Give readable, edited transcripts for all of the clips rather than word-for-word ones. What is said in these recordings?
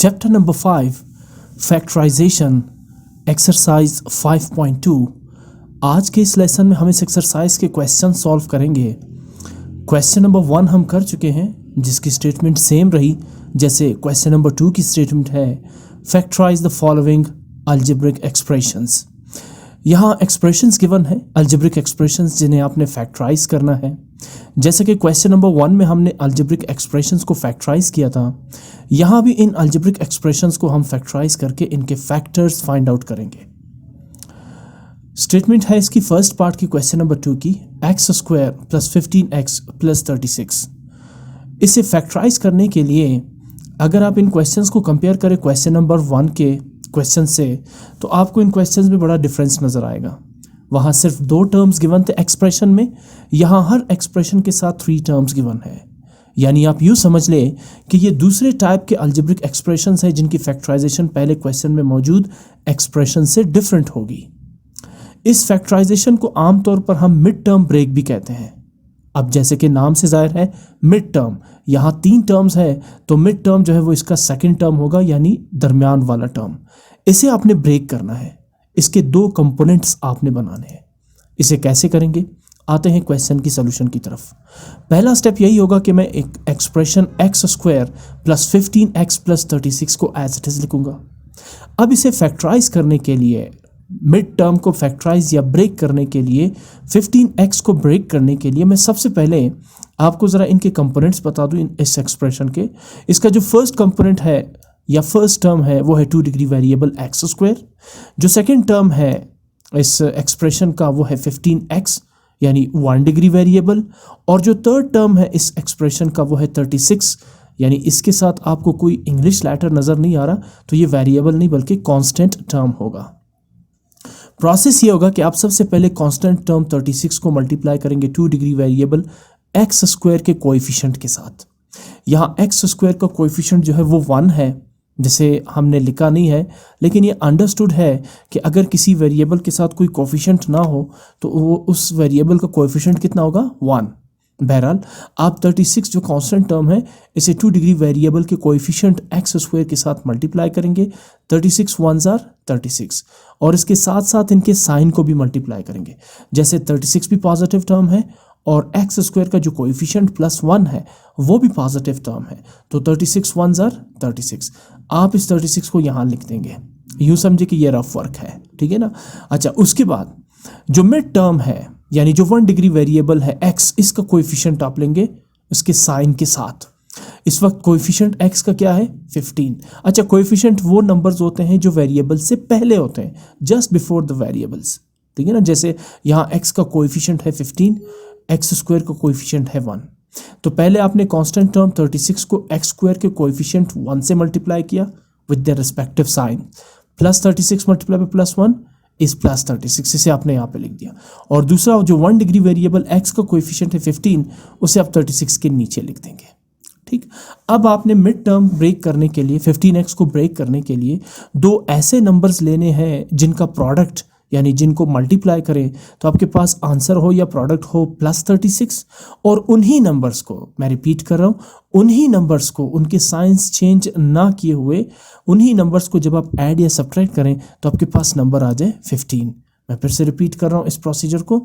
Chapter number 5 factorisation exercise 5.2। आज के इस लेसन में हम इस एक्सरसाइज के क्वेश्चन सॉल्व करेंगे। क्वेश्चन नंबर 1 हम कर चुके हैं जिसकी स्टेटमेंट सेम रही जैसे क्वेश्चन नंबर 2 की स्टेटमेंट है, factorise the following algebraic expressions. यहाँ एक्सप्रेशंस गिवन है, अलजेब्रिक एक्सप्रेशंस जिन्हें आपने फैक्टराइज करना है। जैसे कि क्वेश्चन नंबर 1 में हमने अलजेब्रिक एक्सप्रेशंस को फैक्टराइज किया था, यहाँ भी इन अलजेब्रिक एक्सप्रेशंस को हम फैक्टराइज करके इनके फैक्टर्स फाइंड आउट करेंगे। स्टेटमेंट है इसकी फर्स्ट पार्ट की क्वेश्चन नंबर 2 की, x square plus 15x plus 36। इसे फैक्टराइज करने के लिए अगर आप इन क्वेश्चंस को कंपेयर करें क्वेश्चन नंबर 1 के क्वेश्चन से, तो आपको इन क्वेश्चंस में बड़ा डिफरेंस नज़र आएगा। वहाँ सिर्फ 2 टर्म्स गिवन थे एक्सप्रेशन में, यहाँ हर एक्सप्रेशन के साथ 3 टर्म्स गिवन है। यानी आप यूँ समझ लें कि ये दूसरे टाइप के अलजेब्रिक एक्सप्रेशंस हैं जिनकी फैक्टराइजेशन पहले क्वेश्चन में मौजूद एक्सप्रेशन से डिफरेंट होगी। इस फैक्टराइजेशन को आमतौर पर हम मिड टर्म ब्रेक भी कहते हैं। अब जैसे कि नाम से जाहिर है मिड टर्म, यहाँ 3 टर्म्स है तो मिड टर्म जो है वो इसका सेकंड टर्म होगा, यानी दरमियान वाला टर्म। इसे आपने ब्रेक करना है, इसके 2 कंपोनेंट्स आपने बनाने हैं। इसे कैसे करेंगे, आते हैं क्वेश्चन की सोल्यूशन की तरफ। पहला स्टेप यही होगा कि मैं एक expression x square plus 15x plus 36 को एज इट इज लिखूंगा। अब इसे फैक्टराइज करने के लिए, मिड टर्म को फैक्टराइज या ब्रेक करने के लिए, 15x को ब्रेक करने के लिए मैं सबसे पहले आपको ज़रा इनके कंपोनेंट्स बता दूं इस एक्सप्रेशन के। इसका जो फर्स्ट कंपोनेंट है या फर्स्ट टर्म है वो है 2 डिग्री वेरिएबल एक्स स्क्वायर। जो सेकेंड टर्म है इस एक्सप्रेशन का वो है 15x यानी 1 डिग्री वेरिएबल। और जो थर्ड टर्म है इस एक्सप्रेशन का वो है 36, यानी इसके साथ आपको कोई इंग्लिश लेटर नज़र नहीं आ रहा तो ये वेरिएबल नहीं बल्कि कांस्टेंट टर्म होगा। प्रोसेस ये होगा कि आप सबसे पहले कांस्टेंट टर्म 36 को मल्टीप्लाई करेंगे 2 डिग्री वेरिएबल एक्स स्क्वायर के कोएफिशिएंट के साथ। यहाँ एक्स स्क्वायर का कोएफिशिएंट जो है वो 1 है, जिसे हमने लिखा नहीं है, लेकिन ये अंडरस्टूड है कि अगर किसी वेरिएबल के साथ कोई कोएफिशिएंट ना हो तो वो उस वेरिएबल का कोएफिशिएंट कितना होगा, 1। बहरहाल आप 36 जो कांस्टेंट टर्म है इसे 2 डिग्री वेरिएबल के कोएफिशिएंट एक्स स्क्वायर के साथ मल्टीप्लाई करेंगे। 36 1s are 36 और इसके साथ साथ इनके साइन को भी मल्टीप्लाई करेंगे। जैसे 36 भी पॉजिटिव टर्म है और एक्स स्क्वायर का जो कोएफिशिएंट +1 है वो भी पॉजिटिव टर्म है, तो 36 1s are 36। आप इस 36 को यहाँ लिख देंगे, यूँ समझे कि ये रफ वर्क है, ठीक है ना। अच्छा, उसके बाद जो मिड टर्म है यानी जो 1 डिग्री वेरिएबल है x, इसका कोएफिशिएंट आप लेंगे इसके साइन के साथ। इस वक्त कोएफिशिएंट x का क्या है, 15। अच्छा, कोएफिशिएंट वो नंबर्स होते हैं जो वेरिएबल से पहले होते हैं, जस्ट बिफोर द वेरिएबल्स, ठीक है ना। जैसे यहाँ x का कोएफिशिएंट है 15, एक्स स्क्वायर का कोएफिशिएंट है 1, तो पहले आपने कांस्टेंट टर्म 36 को एक्स स्क्वायर के कोएफिशिएंट 1 से मल्टीप्लाई किया with their respective sign, plus 36 multiply by +1 इस प्लस 36, इसे आपने यहाँ पे लिख दिया। और दूसरा जो 1 डिग्री वेरिएबल x का कोएफिशिएंट है 15, उसे आप 36 के नीचे लिख देंगे, ठीक। अब आपने मिड टर्म ब्रेक करने के लिए, 15x को ब्रेक करने के लिए 2 ऐसे नंबर्स लेने हैं जिनका प्रोडक्ट यानी जिनको मल्टीप्लाई करें तो आपके पास आंसर हो या प्रोडक्ट हो +36। और उन्हीं नंबर्स को, मैं रिपीट कर रहा हूँ, उन्हीं नंबर्स को उनके साइंस चेंज ना किए हुए उन्हीं नंबर्स को जब आप ऐड या सब्ट्रैक्ट करें तो आपके पास नंबर आ जाए 15। मैं फिर से रिपीट कर रहा हूँ इस प्रोसीजर को।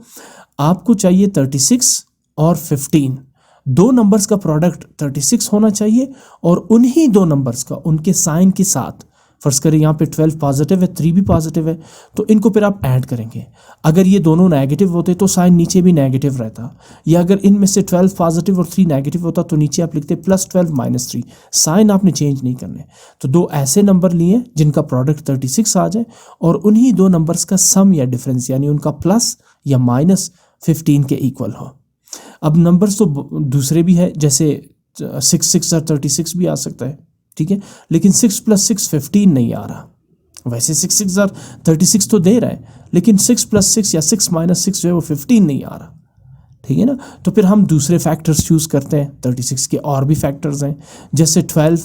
आपको चाहिए 36 और 15, 2 नंबर्स का प्रोडक्ट 36 होना चाहिए और उन्हीं 2 नंबर्स का उनके साइन के साथ, फर्ज करें यहाँ पे 12 पॉजिटिव है, 3 भी पॉजिटिव है, तो इनको फिर आप ऐड करेंगे। अगर ये दोनों नेगेटिव होते तो साइन नीचे भी नेगेटिव रहता, या अगर इनमें से 12 पॉजिटिव और 3 नेगेटिव होता तो नीचे आप लिखते +12 -3, साइन आपने चेंज नहीं करने। तो 2 ऐसे नंबर लिए जिनका प्रोडक्ट 36 आ जाए और उन्हीं 2 नंबर्स का सम या डिफरेंस यानी उनका प्लस या माइनस 15 के इक्वल हो। अब नंबर्स तो दूसरे भी है, जैसे 6 6 are 36 भी आ सकता है, ठीक है, लेकिन 6 + 6 15 नहीं आ रहा। वैसे 6 6 are 36 तो दे रहा है, लेकिन 6 + 6 या 6 - 6 जो है वो 15 नहीं आ रहा, ठीक है ना। तो फिर हम दूसरे फैक्टर्स चूज़ करते हैं। 36 के और भी फैक्टर्स हैं, जैसे 12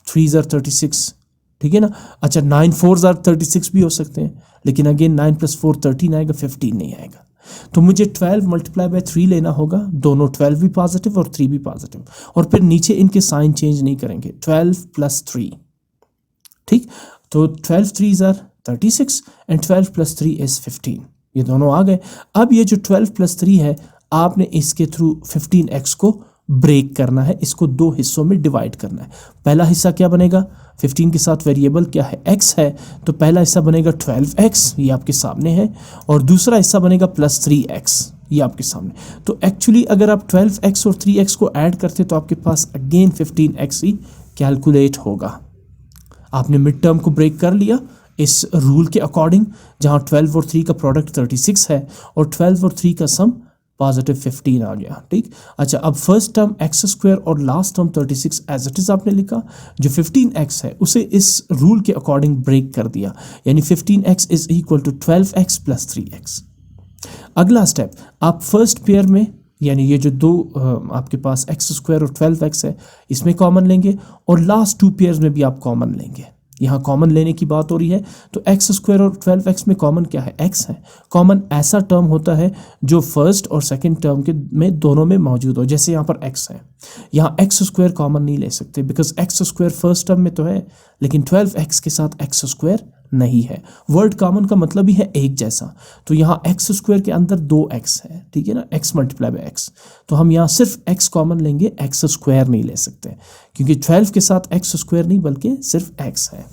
3s are 36, ठीक है ना। अच्छा, 9 4s are 36 भी हो सकते हैं, लेकिन अगेन 9 + 4 13 आएगा, 15 नहीं आएगा। तो मुझे 12 मल्टीप्लाई बाय 3 लेना होगा, दोनों 12 भी पॉजिटिव और 3 भी पॉजिटिव, और फिर नीचे इनके साइन चेंज नहीं करेंगे, 12 + 3, तो 12 3s आर 36 एंड 12 + 3 इज 15, ये दोनों आ गए। अब ये जो 12 + 3 है आपने इसके थ्रू 15x को ब्रेक करना है, इसको दो हिस्सों में डिवाइड करना है। पहला हिस्सा क्या बनेगा, 15 के साथ वेरिएबल क्या है x है, तो पहला हिस्सा बनेगा 12x, ये आपके सामने है, और दूसरा हिस्सा बनेगा +3x, ये आपके सामने। तो एक्चुअली अगर आप 12x और 3x को ऐड करते तो आपके पास अगेन 15x ही कैलकुलेट होगा। आपने मिड टर्म को ब्रेक कर लिया इस रूल के अकॉर्डिंग, जहां 12 और 3 का प्रोडक्ट 36 है और 12 और 3 का सम +15 आ गया। ठीक, अच्छा, अब फर्स्ट टर्म x² और last term 36 as it is आपने लिखा, जो 15x है उसे इस रूल के अकॉर्डिंग ब्रेक कर दिया, यानी 15x is equal to 12x + 3x। अगला स्टेप, आप फर्स्ट पेयर में यानी ये जो दो आपके पास x² और 12x है इसमें कॉमन लेंगे, और लास्ट टू पेयर्स में भी आप कॉमन लेंगे। यहाँ कॉमन लेने की बात हो रही है, तो x² और 12x में कॉमन क्या है, x है। कॉमन ऐसा टर्म होता है जो फर्स्ट और सेकंड टर्म के में दोनों में मौजूद हो, जैसे यहाँ पर x है, यहाँ x² कॉमन नहीं ले सकते बिकॉज x² फर्स्ट टर्म में तो है, लेकिन 12x के साथ x² नहीं है। वर्ड कॉमन का मतलब ही है एक जैसा, तो यहाँ x² के अंदर 2x है, ठीक है ना, x × x, तो हम यहाँ सिर्फ x कॉमन लेंगे, x² नहीं ले सकते, क्योंकि 12 के साथ x² नहीं बल्कि सिर्फ x है।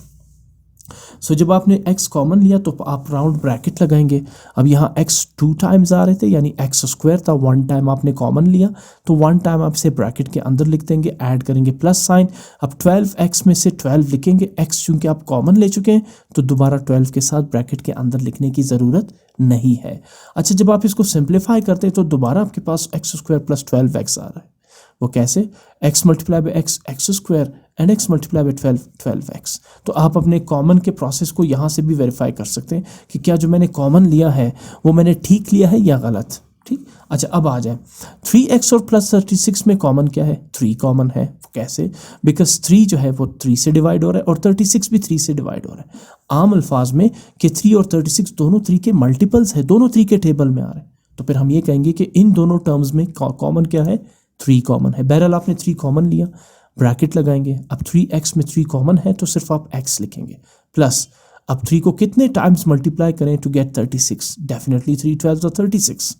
सो जब आपने x कॉमन लिया तो आप राउंड ब्रैकेट लगाएंगे। अब यहाँ x 2 टाइम्स आ रहे थे, यानी x² था, 1 टाइम आपने कॉमन लिया, तो 1 टाइम आप इसे ब्रैकेट के अंदर लिख देंगे, ऐड करेंगे प्लस साइन। अब 12x में से 12 लिखेंगे, x चूंकि आप कॉमन ले चुके हैं तो दोबारा 12 के साथ ब्रैकेट के अंदर लिखने की ज़रूरत नहीं है। अच्छा, जब आप इसको सिंप्लीफाई करते हैं तो दोबारा आपके पास x² + 12x आ रहा है। वो कैसे, x × x x² and x × 12 12x। तो आप अपने कॉमन के प्रोसेस को यहाँ से भी वेरीफाई कर सकते हैं कि क्या जो मैंने कॉमन लिया है वो मैंने ठीक लिया है या गलत। ठीक, अच्छा, अब आ जाए 3x और +36 में कॉमन क्या है, 3 कॉमन है। कैसे, बिकॉज 3 जो है वो 3 से डिवाइड हो रहा है और 36 भी 3 से डिवाइड हो रहा है। आम अल्फाज में कि 3 और 36 दोनों 3 के मल्टीपल्स है, दोनों 3 के टेबल में आ रहे हैं, तो फिर हम ये कहेंगे कि इन दोनों टर्म्स में कॉमन क्या है, 3 कॉमन है। बहरहाल आपने 3 कॉमन लिया, ब्रैकेट लगाएंगे। अब 3x में 3 कॉमन है तो सिर्फ आप x लिखेंगे, प्लस अब 3 को कितने टाइम्स मल्टीप्लाई करें टू गेट 36, डेफिनेटली 3 12 और 36।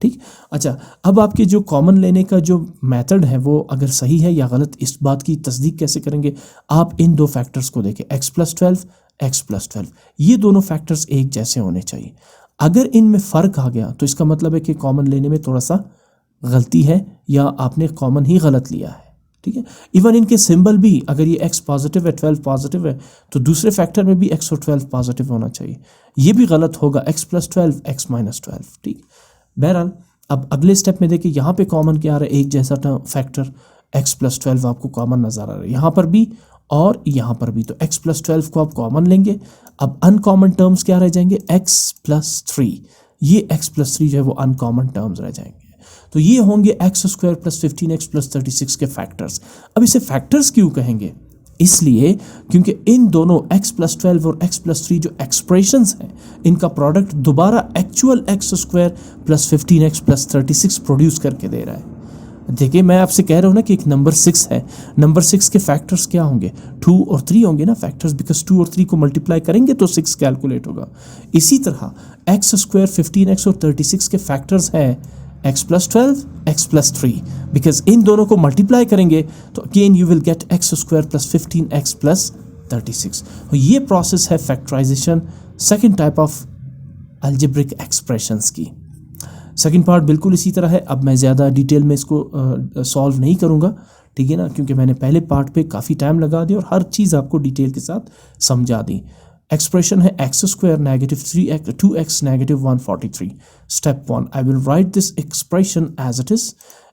ठीक, अच्छा, अब आपके जो कॉमन लेने का जो मेथड है वो अगर सही है या गलत, इस बात की तस्दीक कैसे करेंगे, आप इन दो फैक्टर्स को देखें, x + 12 x + 12, ये दोनों फैक्टर्स एक जैसे होने चाहिए। अगर इनमें फ़र्क आ गया तो इसका मतलब है कि कॉमन लेने में थोड़ा सा गलती है या आपने कॉमन ही गलत लिया है। ठीक है, इवन इनके सिंबल भी, अगर ये x पॉजिटिव है 12 पॉजिटिव है तो दूसरे फैक्टर में भी x और 12 पॉजिटिव होना चाहिए, ये भी गलत होगा, x + 12 x - 12। ठीक, बहरहाल अब अगले स्टेप में देखिए, यहाँ पे कॉमन क्या आ रहा है, एक जैसा फैक्टर x + 12 आपको कॉमन नजर आ रहा है, यहाँ पर भी और यहाँ पर भी, तो x + 12 को आप कॉमन लेंगे। अब अनकॉमन टर्म्स क्या रह जाएंगे, x + 3, ये x + 3 जो है वो अनकॉमन टर्म्स रह जाएंगे। तो ये होंगे x² + 15x + 36 के फैक्टर्स। अब इसे फैक्टर्स क्यों कहेंगे, इसलिए क्योंकि इन दोनों x + 12 और x + 3 जो एक्सप्रेशंस हैं, इनका प्रोडक्ट दोबारा एक्चुअल x² + 15x + 36 प्रोड्यूस करके दे रहा है। देखिए, मैं आपसे कह रहा हूँ ना कि एक नंबर 6 है, नंबर 6 के फैक्टर्स क्या होंगे, 2 और 3 होंगे ना फैक्टर्स, बिकॉज 2 और 3 को मल्टीप्लाई करेंगे तो 6 कैलकुलेट होगा। इसी तरह x², 15x और 36 के फैक्टर्स हैं x + 12 x + 3, बिकॉज इन दोनों को मल्टीप्लाई करेंगे तो again you will gate x² + 15x + 36। ये प्रोसेस है factorisation second type of algebraic expressions की। सेकंड पार्ट बिल्कुल इसी तरह है। अब मैं ज़्यादा डिटेल में इसको सॉल्व नहीं करूँगा, ठीक है ना, क्योंकि मैंने पहले पार्ट पे काफ़ी टाइम लगा दिया और हर चीज़ आपको डिटेल के साथ समझा दी। एक्सप्रेशन है x² -3x 2x -143. Step 1, I will write this expression as it is,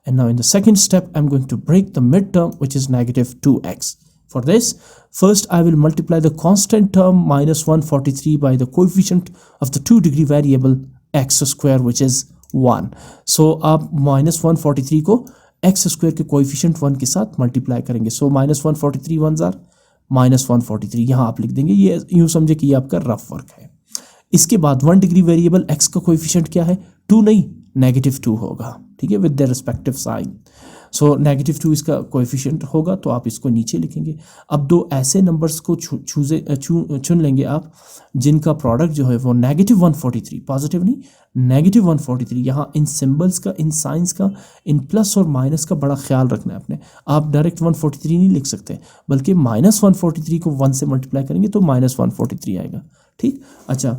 and now in the second step I'm going to break the midterm, which is -2x. For this, first I will multiply the constant term -143 by the coefficient of the 2-degree variable x², which is 1. So आप -143 को x² के coefficient 1 के साथ multiply करेंगे। सो -143 1s are -143, यहाँ आप लिख देंगे। ये यूँ समझे कि ये आपका रफ वर्क है। इसके बाद 1 डिग्री वेरिएबल x का कोएफिशिएंट क्या है, 2 नहीं -2 होगा, ठीक है, विद द रिस्पेक्टिव साइन। सो -2 इसका कोएफिशिएंट होगा, तो आप इसको नीचे लिखेंगे। अब दो ऐसे नंबर्स को चुन लेंगे आप जिनका प्रोडक्ट जो है वो -143, पॉजिटिव नहीं, -143। यहाँ इन सिंबल्स का, इन साइंस का, इन प्लस और माइनस का बड़ा ख्याल रखना है आपने। आप डायरेक्ट 143 नहीं लिख सकते, बल्कि -143 को 1 से मल्टीप्लाई करेंगे तो -143 आएगा। ठीक, अच्छा,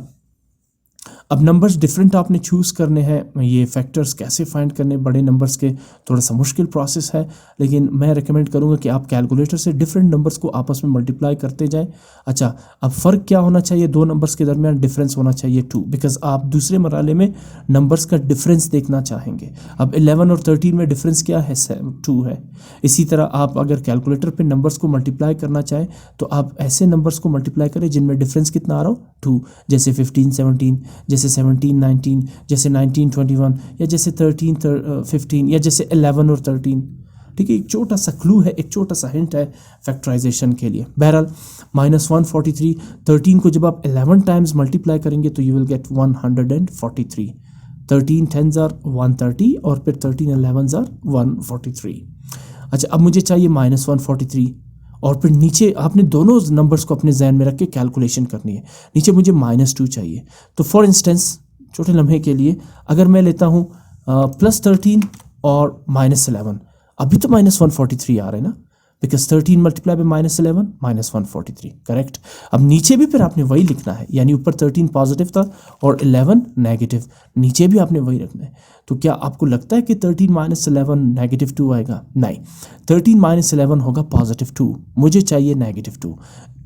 अब नंबर्स डिफरेंट आपने चूज़ करने हैं। ये फैक्टर्स कैसे फाइंड करने, बड़े नंबर्स के थोड़ा सा मुश्किल प्रोसेस है, लेकिन मैं रिकमेंड करूँगा कि आप कैलकुलेटर से डिफरेंट नंबर्स को आपस में मल्टीप्लाई करते जाएं। अच्छा, अब फ़र्क क्या होना चाहिए, दो नंबर्स के दरमियान डिफरेंस होना चाहिए 2, बिकॉज आप दूसरे मरहले में नंबर्स का डिफरेंस देखना चाहेंगे। अब 11 और 13 में डिफरेंस क्या है, 2 है। इसी तरह आप अगर कैलकुलेटर पे नंबर्स को मल्टीप्लाई करना चाहें तो आप ऐसे नंबर्स को मल्टीप्लाई करें जिनमें डिफरेंस कितना आ रहा हो, 2, जैसे 15 17, जैसे 17 19, जैसे 19 21, या जैसे 13 15, या जैसे 11 और 13। ठीक है, एक छोटा सा क्लू है, एक छोटा सा हिंट है फैक्टराइजेशन के लिए। बहरहाल -143, 13 को जब आप 11 टाइम्स मल्टीप्लाई करेंगे तो you will gate 143। 13 10s are 130 और फिर 13 11s are 143। अच्छा, अब मुझे चाहिए -143 और फिर नीचे आपने दोनों नंबर्स को अपने जहन में रख के कैलकुलेशन करनी है। नीचे मुझे -2 चाहिए, तो फॉर इंस्टेंस छोटे लम्हे के लिए अगर मैं लेता हूँ +13 और -11, अभी तो -143 आ रहे हैं ना, बिकॉज 13 मल्टीप्लाई बाय -11 -143, करेक्ट। अब नीचे भी फिर आपने वही लिखना है, यानी ऊपर 13 पॉजिटिव था और 11 नेगेटिव, नीचे भी आपने वही रखना है। तो क्या आपको लगता है कि 13 - 11 -2 आएगा? नहीं, 13 - 11 होगा +2, मुझे चाहिए -2।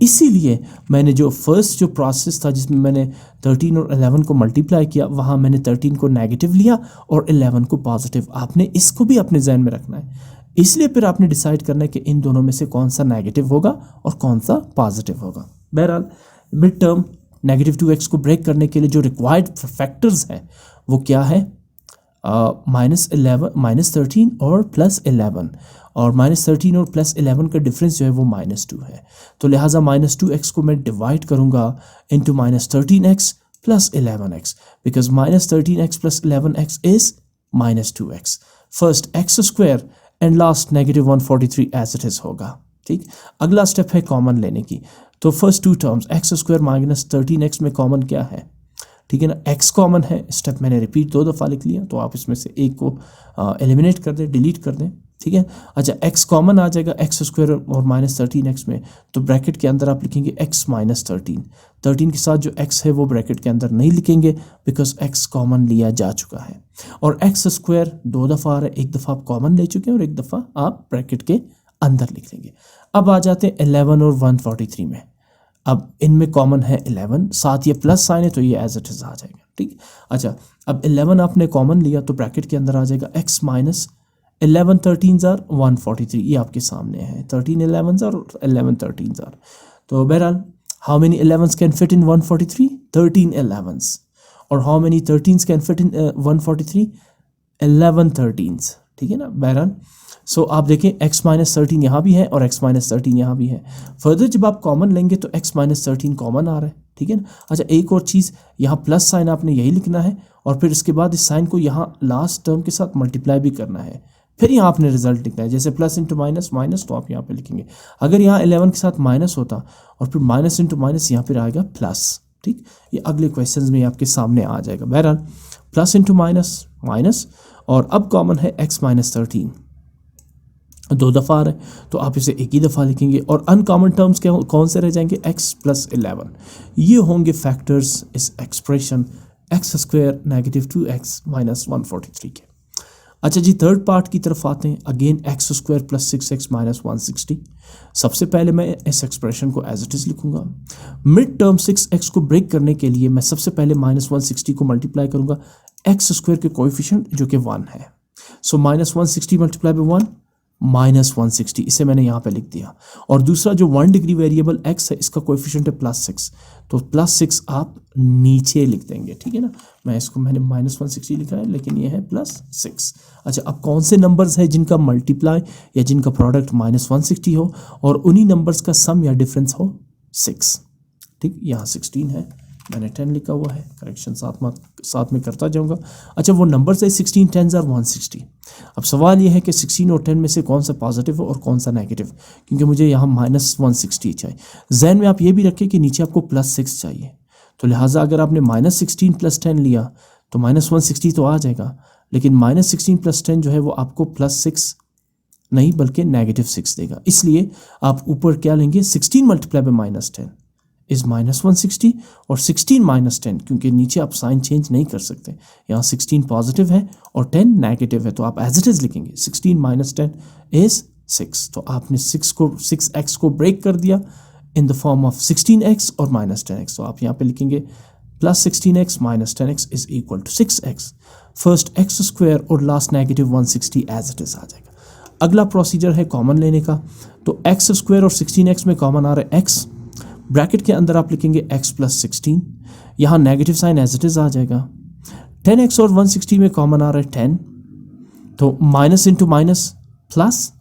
इसीलिए मैंने जो फर्स्ट जो प्रोसेस था जिसमें मैंने 13 और 11 को मल्टीप्लाई किया, वहाँ मैंने 13 को नेगेटिव लिया और 11 को पॉजिटिव। आपने इसको भी अपने जहन में रखना है। इसलिए फिर आपने डिसाइड करना है कि इन दोनों में से कौन सा नेगेटिव होगा और कौन सा पॉजिटिव होगा। बहरहाल मिड टर्म -2x को ब्रेक करने के लिए जो रिक्वायर्ड फैक्टर्स हैं वो क्या है, -13 और +11, और -13 और +11 का डिफरेंस जो है वो -2 है। तो लिहाजा -2x को मैं डिवाइड करूँगा into -13x + 11x, because -13x + 11x is -2x। First x² and लास्ट -143 एज इट इज़ होगा। ठीक, अगला स्टेप है कॉमन लेने की। तो फर्स्ट 2 टर्म्स x² - 13x में कॉमन क्या है, ठीक है ना, x कॉमन है। स्टेप मैंने रिपीट 2 दफ़ा लिख लिया, तो आप इसमें से एक को एलिमिनेट कर दें, डिलीट कर दें। ठीक है, अच्छा, x कॉमन आ जाएगा x² और -13x में, तो ब्रैकेट के अंदर आप लिखेंगे x - 13। 13 के साथ जो x है वो ब्रैकेट के अंदर नहीं लिखेंगे, बिकॉज x कॉमन लिया जा चुका है। और x² 2 दफ़ा आ रहा है, एक दफ़ा आप कॉमन ले चुके हैं और एक दफ़ा आप ब्रैकेट के अंदर लिख लेंगे। अब आ जाते हैं 11 और 143 में। अब इनमें कॉमन है 11, साथ ये प्लस साइन है तो ये एज इट इज़ आ जाएगा। ठीक, अच्छा, अब 11 आपने कॉमन लिया तो ब्रैकेट के अंदर आ जाएगा x - 11 13s are 143, ये आपके सामने है, 13 11s are 11 13s are। तो बहरहाल how many 11s can fit in 143? 13 11s। और how many 13s can fit in 143? 11 13s। ठीक है ना, बहरहाल सो आप देखें x - 13 यहाँ भी है और x - 13 यहाँ भी है। फर्दर जब आप कॉमन लेंगे तो x - 13 कॉमन आ रहा है। ठीक है ना, अच्छा, एक और चीज़, यहाँ प्लस साइन आपने यही लिखना है और फिर इसके बाद इस साइन को यहाँ लास्ट टर्म के साथ मल्टीप्लाई भी करना है, फिर यहाँ आपने रिजल्ट लिखना है। जैसे प्लस इंटू माइनस माइनस, तो आप यहाँ पे लिखेंगे। अगर यहाँ 11 के साथ माइनस होता और फिर माइनस इंटू माइनस यहाँ पर आएगा प्लस। ठीक, ये अगले क्वेश्चंस में आपके सामने आ जाएगा। बहरहाल प्लस इंटू माइनस माइनस, और अब कॉमन है x - 13, 2 दफ़ा आ रहा है तो आप इसे एक ही दफ़ा लिखेंगे। और अनकॉमन टर्म्स क्या कौन से रह जाएंगे? x + 11। ये होंगे फैक्टर्स इस एक्सप्रेशन x² -2x - 143 के। अच्छा जी, थर्ड पार्ट की तरफ आते हैं। Again x² + 6x - 160। सबसे पहले मैं इस एक्सप्रेशन को एज इट इज़ लिखूंगा। मिड टर्म 6x को ब्रेक करने के लिए मैं सबसे पहले -160 को मल्टीप्लाई करूंगा x² के कोएफिशिएंट जो कि 1 है। सो -160 × 1 -160, इसे मैंने यहाँ पे लिख दिया। और दूसरा जो 1 डिग्री वेरिएबल x है, इसका कोएफिशिएंट है +6, तो +6 आप नीचे लिख देंगे। ठीक है ना, मैंने -160 लिखा है लेकिन ये है +6। अच्छा, अब कौन से नंबर्स हैं जिनका मल्टीप्लाई या जिनका प्रोडक्ट -160 हो और उन्हीं नंबर्स का सम या डिफरेंस हो 6। ठीक, यहाँ 16 है, मैंने 10 लिखा हुआ है, करेक्शन साथ में करता जाऊंगा। अच्छा, वो नंबर है 16 10 आर 160। अब सवाल ये है कि 16 और 10 में से कौन सा पॉजिटिव है और कौन सा नेगेटिव, क्योंकि मुझे यहाँ -160 चाहिए। जहन में आप ये भी रखें कि नीचे आपको +6 चाहिए, तो लिहाजा अगर आपने -16 + 10 लिया तो -160 तो आ जाएगा, लेकिन -16 + 10 जो है वो आपको +6 नहीं बल्कि -6 देगा। इसलिए आप ऊपर क्या लेंगे, 16 मल्टीप्लाई बाय -10 इज -160 और 16 - 10, क्योंकि नीचे आप साइन चेंज नहीं कर सकते, यहाँ 16 पॉजिटिव है और 10 नेगेटिव है, तो आप एज इट इज लिखेंगे 16 - 10 इज 6। तो आपने 6x को ब्रेक कर दिया in the form of 16x और -10x। तो आप यहाँ पे लिखेंगे +16x - 10x is equal to 6x। First x² और लास्ट -160 एज इट इज आ जाएगा। अगला प्रोसीजर है कॉमन लेने का, तो x² और 16x में कॉमन आ रहा है x, ब्रैकेट के अंदर आप लिखेंगे x + 16, यहाँ negative sign as it is आ जाएगा। 10x और 160 में कॉमन आ रहा है 10, तो minus into minus plus,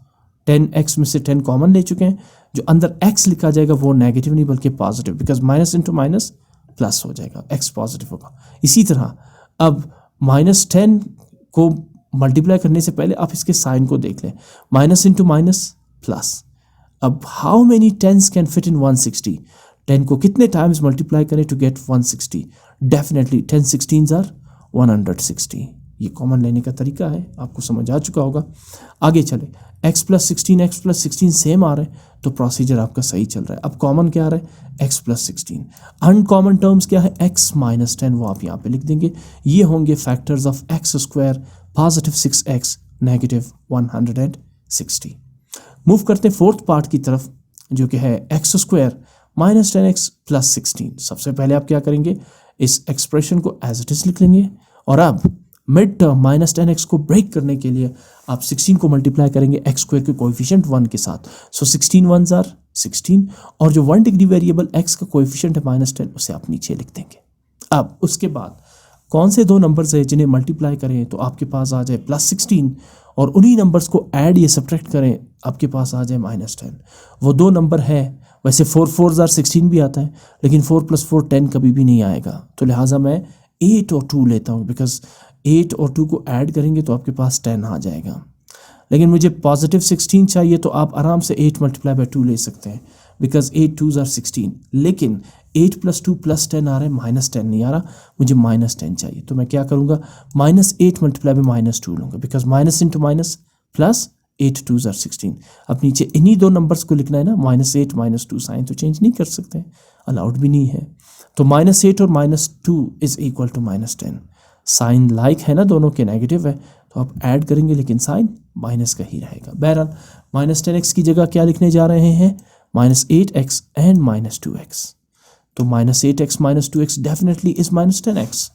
10x में से 10 कॉमन ले चुके हैं, जो अंदर x लिखा जाएगा वो नेगेटिव नहीं बल्कि positive, because minus into minus plus हो जाएगा, x पॉजिटिव होगा। इसी तरह अब -10 को मल्टीप्लाई करने से पहले आप इसके साइन को देख लें, माइनस इंटू माइनस प्लस। अब how many tens can fit in 160, 10 को कितने टाइम्स मल्टीप्लाई करें to get 160, definitely 10 16s are 160। ये कॉमन लेने का तरीका है, आपको समझ आ चुका होगा। आगे चले, x + 16 x + 16 सेम आ रहा है, तो प्रोसीजर आपका सही चल रहा है। अब कॉमन क्या आ रहा है, x + 16। अनकॉमन टर्म्स क्या है, x - 10, वो आप यहाँ पे लिख देंगे। ये होंगे factors of x², +6x, -160। Move करते हैं फोर्थ पार्ट की तरफ, जो कि है x² - 10x + 16। सबसे पहले आप क्या करेंगे, इस एक्सप्रेशन को एज इट इज लिख लेंगे, और अब मिड टर्म -10x को ब्रेक करने के लिए आप 16 को मल्टीप्लाई करेंगे x² के कोएफिशिएंट 1 के साथ। सो 16 1s आर 16, और जो 1 डिग्री वेरिएबल x का कोएफिशिएंट है -10, उसे आप नीचे लिख देंगे। अब उसके बाद कौन से दो नंबर्स है जिन्हें मल्टीप्लाई करें तो आपके पास आ जाए +16, और उन्हीं नंबर्स को ऐड या सब्ट्रैक्ट करें आपके पास आ जाए -10। वो दो नंबर है, वैसे 4 4s आर 16 भी आता है, लेकिन 4 + 4 10 कभी भी नहीं आएगा, तो लिहाजा मैं 8 और 2 लेता हूँ, बिकॉज 8 और 2 को ऐड करेंगे तो आपके पास 10 आ जाएगा। लेकिन मुझे +16 चाहिए, तो आप आराम से 8 × 2 ले सकते हैं, बिकॉज 8 2s आर 16, लेकिन 8 + 2 + 10 आ रहा है, -10 नहीं आ रहा, मुझे -10 चाहिए। तो मैं क्या करूँगा, -8 × -2 लूँगा, because minus into minus plus, 8 2s are 16। अब नीचे इन्हीं दो नंबर्स को लिखना है ना, -8 -2, साइन तो चेंज नहीं कर सकते, अलाउड भी नहीं है। तो -8 और -2 is equal to -10। Sign like है ना, दोनों के नेगेटिव है, तो आप ऐड करेंगे लेकिन साइन माइनस का ही रहेगा। बहरहाल -10x की जगह क्या लिखने जा रहे हैं, -8x एंड -2x। तो -8x -2x definitely is -10x।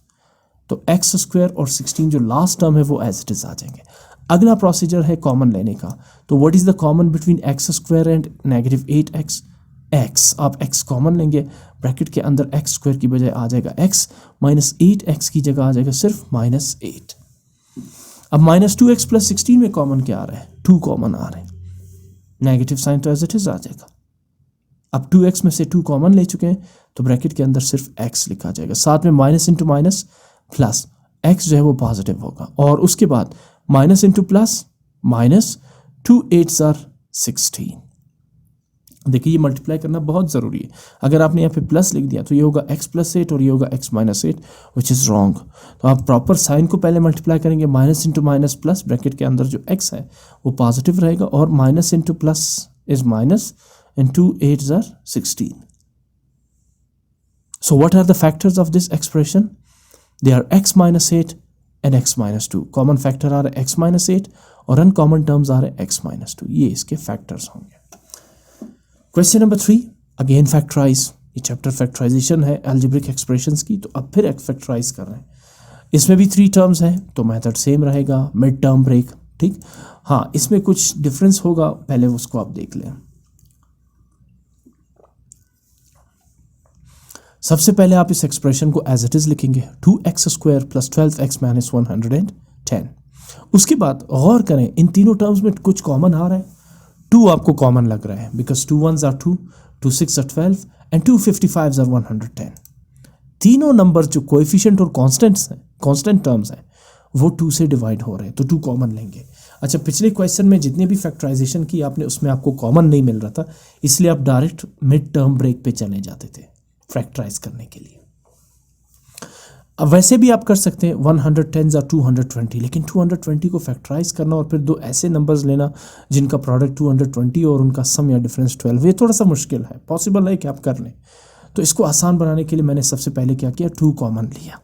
तो x² और 16 जो लास्ट टर्म है वो एज इट इज आ जाएंगे। अगला प्रोसीजर है कॉमन लेने का, तो what is the common between x² and -8x, x। आप x कॉमन लेंगे, ब्रैकेट के अंदर x² की बजाय आ जाएगा x, -8x की जगह आ जाएगा सिर्फ -8। अब -2x + 16 में कॉमन क्या आ रहा है, 2 कॉमन आ रहे हैं, नेगेटिव साइन तो एज इट इज आ जाएगा। अब 2x में से 2 कॉमन ले चुके हैं, तो ब्रैकेट के अंदर सिर्फ x लिखा जाएगा, साथ में minus into minus plus, x जो है वो पॉजिटिव होगा, और उसके बाद minus into plus minus, 2 8s are 16। देखिए ये मल्टीप्लाई करना बहुत ज़रूरी है, अगर आपने यहाँ पे प्लस लिख दिया तो ये होगा x + 8 और ये होगा x - 8, विच इज़ रॉन्ग। तो आप प्रॉपर साइन को पहले मल्टीप्लाई करेंगे, minus into minus plus, bracket के अंदर जो x है वो पॉजिटिव रहेगा, और minus into plus is minus, and 2 8s are 16. So what are the factors of this expression? They are x - 8 and x - 2. Common factor are x - 8 और uncommon terms are x - 2. ये इसके factors होंगे। Question number 3, again factorize. ये chapter factorization है algebraic expressions की, तो अब फिर factorize कर रहे हैं। इसमें भी 3 terms है, तो method same रहेगा, mid term break, ठीक। हाँ, इसमें कुछ difference होगा, पहले उसको आप देख लें। सबसे पहले आप इस एक्सप्रेशन को एज इट इज लिखेंगे, 2x² + 12x - 110। उसके बाद गौर करें, इन तीनों टर्म्स में कुछ कॉमन आ रहा है, 2 आपको कॉमन लग रहा है, because 2 1s are 2, 2 6s are 12 and 2 55s are 110। तीनों नंबर जो कोएफिशिएंट और कांस्टेंट्स हैं, कांस्टेंट टर्म्स हैं, वो 2 से डिवाइड हो रहे हैं, तो 2 कॉमन लेंगे। अच्छा, पिछले क्वेश्चन में जितने भी फैक्टराइजेशन की आपने उसमें आपको कॉमन नहीं मिल रहा था, इसलिए आप डायरेक्ट मिड टर्म ब्रेक पे चले जाते थे फैक्टराइज करने के लिए। अब वैसे भी आप कर सकते हैं 110 या 220, लेकिन 220 को फैक्टराइज करना और फिर दो ऐसे नंबर्स लेना जिनका प्रोडक्ट 220 और उनका सम या डिफरेंस 12, ये थोड़ा सा मुश्किल है। पॉसिबल है कि आप कर लें, तो इसको आसान बनाने के लिए मैंने सबसे पहले क्या किया, 2 कॉमन लिया।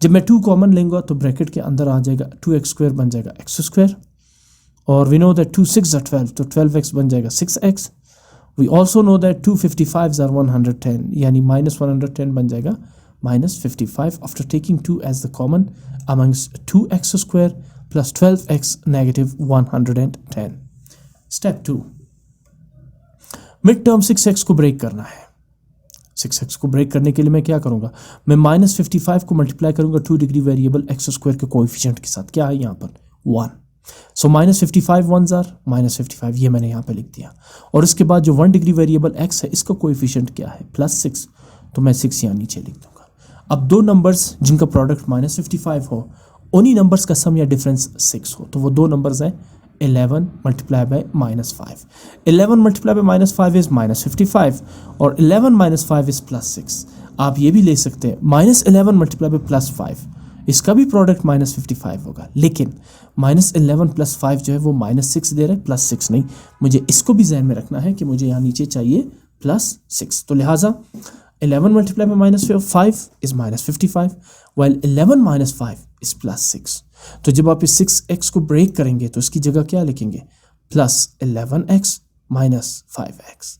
जब मैं 2 कॉमन लेंगे तो ब्रैकेट के अंदर आ जाएगा 2x² बन जाएगा x², और वी नो दैट 2 6 are 12, तो 12x बन जाएगा 6x। We also know that 2 55 are 110, यानी -110 बन जाएगा -55 after taking 2 as the common amongst 2x² plus 12x negative 110। Step 2, mid term 6x को ब्रेक करना है। 6x को ब्रेक करने के लिए मैं क्या करूंगा, मैं -55 को मल्टीप्लाई करूंगा 2 डिग्री वेरिएबल x² के कोएफिशिएंट के साथ। क्या है यहाँ पर 1, सो -55 1s are -55, ये मैंने यहाँ पे लिख दिया। और इसके बाद जो 1 डिग्री वेरिएबल x है, इसका कोएफिशिएंट क्या है +6, तो मैं 6 यहाँ नीचे लिख दूंगा। अब दो नंबर्स जिनका प्रोडक्ट -55 हो, उन्हीं नंबर्स का सम या डिफरेंस 6 हो, तो वो दो नंबर्स हैं 11 multiply by -5। 11 multiply by -5 is -55 और 11 - 5 इज +6। आप ये भी ले सकते हैं -11 मल्टीप्लाई बाय +5, इसका भी प्रोडक्ट -55 होगा, लेकिन -11 + 5 जो है वो -6 दे रहा है, +6 नहीं। मुझे इसको भी ध्यान में रखना है कि मुझे यहाँ नीचे चाहिए +6, तो लिहाजा 11 multiply by -5 is -55 while 11 - 5 is +6। तो जब आप इस 6x को ब्रेक करेंगे तो इसकी जगह क्या लिखेंगे, +11x - 5x।